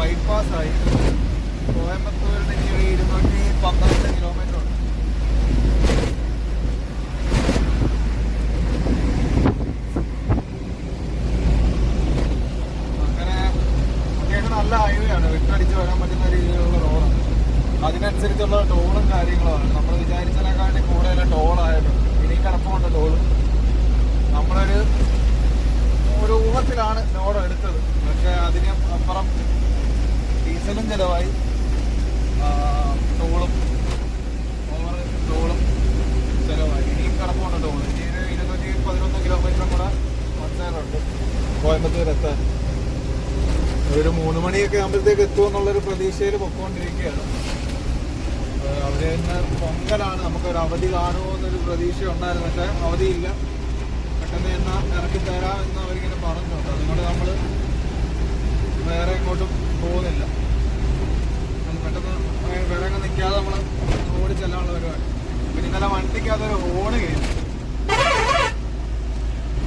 ബൈപ്പാസായി. കോയമ്പത്തൂരിന് ഇനി 212 കിലോമീറ്റർ ഉണ്ട്. അങ്ങനെ അത്യാവശ്യം നല്ല ഹൈവേ ആണ്, വിട്ടടിച്ച് വരാൻ പറ്റുന്ന രീതിയിലുള്ള റോഡാണ്. അതിനനുസരിച്ചുള്ള ടോളും കാര്യങ്ങളുമാണ്. നമ്മൾ വിചാരിച്ചതിനെക്കാട്ടി കൂടുതൽ ടോളായിട്ടുണ്ട്. ഇനിയും കിടപ്പുണ്ട് ടോള്. നമ്മളൊരു ഊഹത്തിലാണ് ലോഡ് എടുത്തത്. പക്ഷെ അതിന് അപ്പുറം ഡീസലും ചിലവായി, ടോളും ചിലവായി. ഇനിയും കിടപ്പുണ്ട് ടോള്. ഇനി 211 കിലോമീറ്ററും കൂടെ വന്നേലുണ്ട് കോയമ്പത്തൂർ എത്താൻ. ഒരു 3 മണിയൊക്കെ ആകുമ്പോഴത്തേക്ക് എത്തുമെന്നുള്ളൊരു പ്രതീക്ഷയിൽ പൊക്കോണ്ടിരിക്കുകയാണ്. അവിടെ നിന്ന് പൊങ്കലാണ്, നമുക്കൊരു അവധി കാണുമോ എന്നൊരു പ്രതീക്ഷ ഉണ്ടായിരുന്നു. പക്ഷെ അവധിയില്ല. പെട്ടെന്ന് എന്നാൽ ഇറക്കി തരാം എന്ന് അവരിങ്ങനെ പറഞ്ഞിട്ടുണ്ട്. അതുകൊണ്ട് നമ്മൾ വേറെ എങ്ങോട്ടും പോകുന്നില്ല. പെട്ടെന്ന് വിലങ്ങ് നിൽക്കാതെ നമ്മൾ ഓടി ചെല്ലാനുള്ള പരിപാടി. പിന്നെ ഇന്നലെ വണ്ടിക്കകത്തൊരു ഹോണ് കയറ്റി,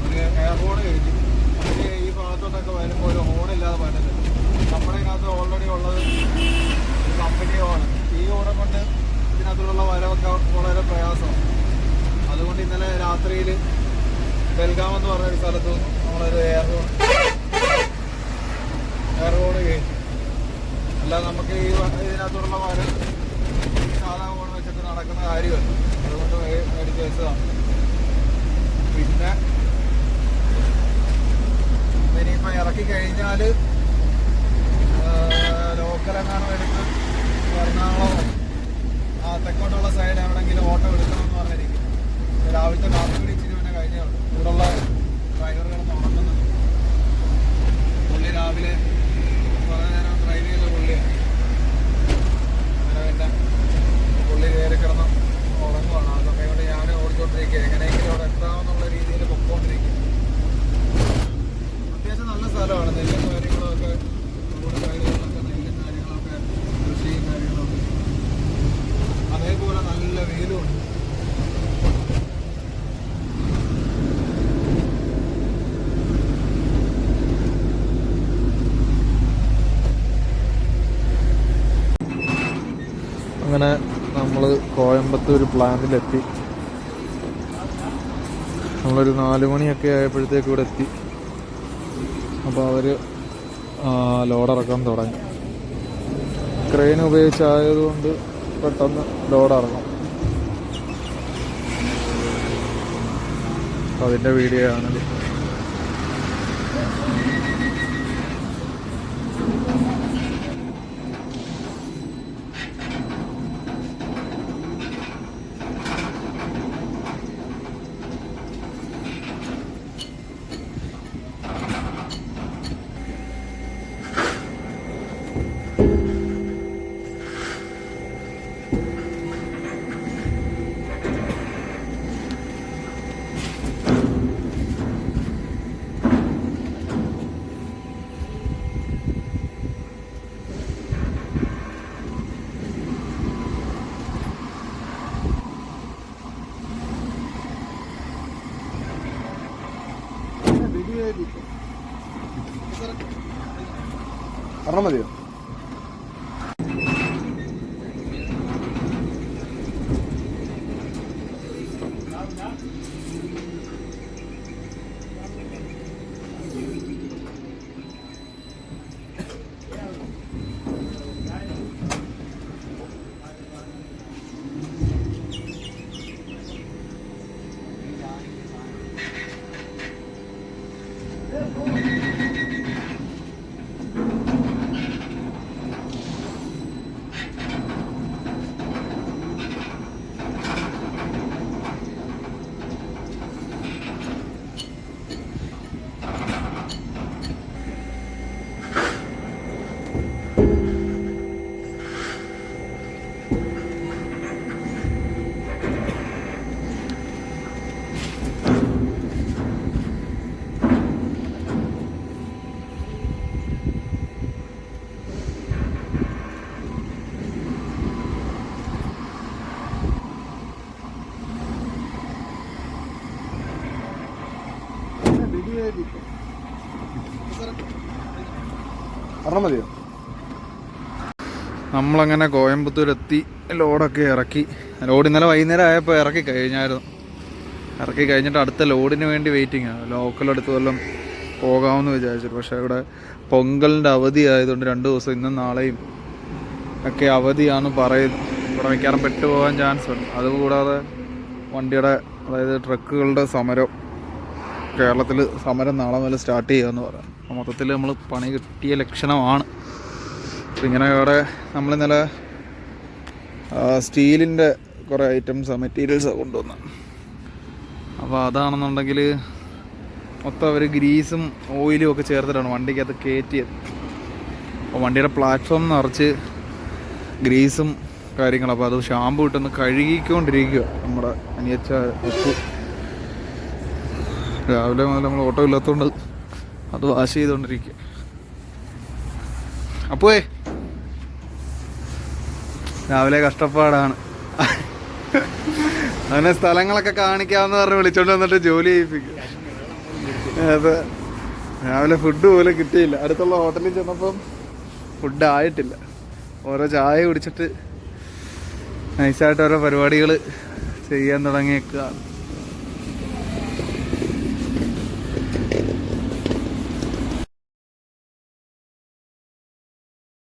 ഒരു എയർ ഹോണ് കയറ്റി. നമുക്ക് ഈ ഭാഗത്തോട്ടൊക്കെ വരുമ്പോൾ ഒരു ഹോണില്ലാതെ പറ്റില്ല. നമ്മുടെ ഇതിനകത്ത് ഓൾറെഡി ഉള്ളത് ഒരു കമ്പനി ഹോണ്. ഈ ഹോണെ കൊണ്ട് ഇതിനകത്തുള്ള വരവൊക്കെ വളരെ പ്രയാസമാണ്. അതുകൊണ്ട് ഇന്നലെ രാത്രിയിൽ ബെൽഗാം എന്ന് പറഞ്ഞൊരു സ്ഥലത്ത് നമ്മളൊരു എയർ ഹോണ് കയറ്റി. അല്ലാതെ നമുക്ക് ഈ ഇതിനകത്തുള്ള വരം സാധാ ഹോൺ വെച്ചിട്ട് നടക്കുന്ന കാര്യമല്ല. അതുകൊണ്ട് മേടിച്ച് വെച്ചതാണ്. പിന്നെ ഇനിയിപ്പോൾ ഇറക്കി കഴിഞ്ഞാൽ ലോക്കലെങ്ങാനും എടുത്ത് എറണാകുളം തെക്കോട്ടുള്ള സൈഡ് എവിടെയെങ്കിലും ഓട്ടോ എടുക്കണമെന്ന് പറഞ്ഞിരിക്കും. രാവിലത്തെ കാപ്പിടി ഇച്ചിരി പിന്നെ കഴിഞ്ഞേ ഉള്ളൂ. ഇവിടെയുള്ള ഡ്രൈവറുകളൊന്നും ഉറങ്ങുന്നുണ്ട്. പുള്ളി രാവിലെ കുറേ നേരം ഡ്രൈവ് ചെയ്ത പുള്ളിയാണ്. അങ്ങനെ പിന്നെ പുള്ളി കയറി കിടന്ന് ഉറങ്ങുവാണ്. ആ സമയം കൊണ്ട് ഞാൻ ഓടിച്ചോണ്ടിരിക്കുക, എങ്ങനെയെങ്കിലും അവിടെ എത്താമെന്നുള്ള രീതിയിൽ പൊക്കോണ്ടിരിക്കും. അത്യാവശ്യം നല്ല സ്ഥലമാണ്. നെല്ലും കാര്യങ്ങളൊക്കെ, റോഡ് സൈഡുകളിലൊക്കെ നെല്ലും കാര്യങ്ങളൊക്കെ, കൃഷിയും കാര്യങ്ങളൊക്കെ. അതേപോലെ നല്ല വെയിലുമുണ്ട്. അങ്ങനെ നമ്മൾ കോയമ്പത്തൂർ പ്ലാന്റിലെത്തി. നമ്മളൊരു 4 മണിയൊക്കെ ആയപ്പോഴത്തേക്ക് ഇവിടെ എത്തി. അപ്പോൾ അവർ ലോഡിറക്കാൻ തുടങ്ങി. ക്രെയിൻ ഉപയോഗിച്ചായതുകൊണ്ട് പെട്ടെന്ന് ലോഡിറങ്ങും. അതിൻ്റെ വീഡിയോ ആണിത്. പറഞ്ഞാൽ മതിയോ? പറഞ്ഞാൽ മതിയോ? നമ്മളങ്ങനെ കോയമ്പത്തൂരെത്തി ലോഡൊക്കെ ഇറക്കി. ലോഡ് ഇന്നലെ വൈകുന്നേരം ആയപ്പോൾ ഇറക്കി കഴിഞ്ഞായിരുന്നു. ഇറക്കി കഴിഞ്ഞിട്ട് അടുത്ത ലോഡിന് വേണ്ടി വെയിറ്റിംഗാണ്. ലോക്കലെടുത്ത് വല്ലതും പോകാമെന്ന് വിചാരിച്ചു. പക്ഷേ ഇവിടെ പൊങ്കലിൻ്റെ അവധി ആയതുകൊണ്ട് 2 ദിവസം ഇന്നും നാളെയും ഒക്കെ അവധിയാണ് പറയുന്നത്. ഇവിടെ മിക്കവാറും പെട്ടുപോകാൻ ചാൻസ് ഉണ്ട്. അതുകൂടാതെ വണ്ടിയുടെ അതായത് ട്രക്കുകളുടെ സമരം കേരളത്തിൽ സമരം നാളെ മുതൽ സ്റ്റാർട്ട് ചെയ്യുകയെന്ന് പറയാം. അപ്പോൾ മൊത്തത്തിൽ നമ്മൾ പണി കിട്ടിയ ലക്ഷണമാണ്. ഇങ്ങനെ ഇവിടെ നമ്മളിന്നലെ സ്റ്റീലിൻ്റെ കുറേ ഐറ്റംസ് മെറ്റീരിയൽസാണ് കൊണ്ടുവന്ന്. അപ്പോൾ അതാണെന്നുണ്ടെങ്കിൽ മൊത്തം അവർ ഗ്രീസും ഓയിലും ഒക്കെ ചേർത്തിട്ടാണ് വണ്ടിക്കകത്ത് കയറ്റിയത്. അപ്പോൾ വണ്ടിയുടെ പ്ലാറ്റ്ഫോം നിറച്ച് ഗ്രീസും കാര്യങ്ങളും. അപ്പോൾ അത് ഷാമ്പു ഇട്ടൊന്ന് കഴുകിക്കൊണ്ടിരിക്കുക നമ്മുടെ അനിയച്ച ഉപ്പു. രാവിലെ മുതൽ നമ്മൾ ഓട്ടോ ഇല്ലാത്തതുകൊണ്ട് അത് വാഷ് ചെയ്തുകൊണ്ടിരിക്കുക. അപ്പോഴേ രാവിലെ കഷ്ടപ്പാടാണ്. അങ്ങനെ സ്ഥലങ്ങളൊക്കെ കാണിക്കാമെന്ന് പറഞ്ഞ് വിളിച്ചോണ്ട് വന്നിട്ട് ജോലി ചെയ്യിപ്പിക്കും. അതെ, രാവിലെ ഫുഡ് പോലും കിട്ടിയില്ല. അടുത്തുള്ള ഹോട്ടലിൽ ചെന്നപ്പം ഫുഡ് ആയിട്ടില്ല. ഓരോ ചായ കുടിച്ചിട്ട് നൈസായിട്ട് ഓരോ പരിപാടികൾ ചെയ്യാൻ തുടങ്ങിയേക്കുക.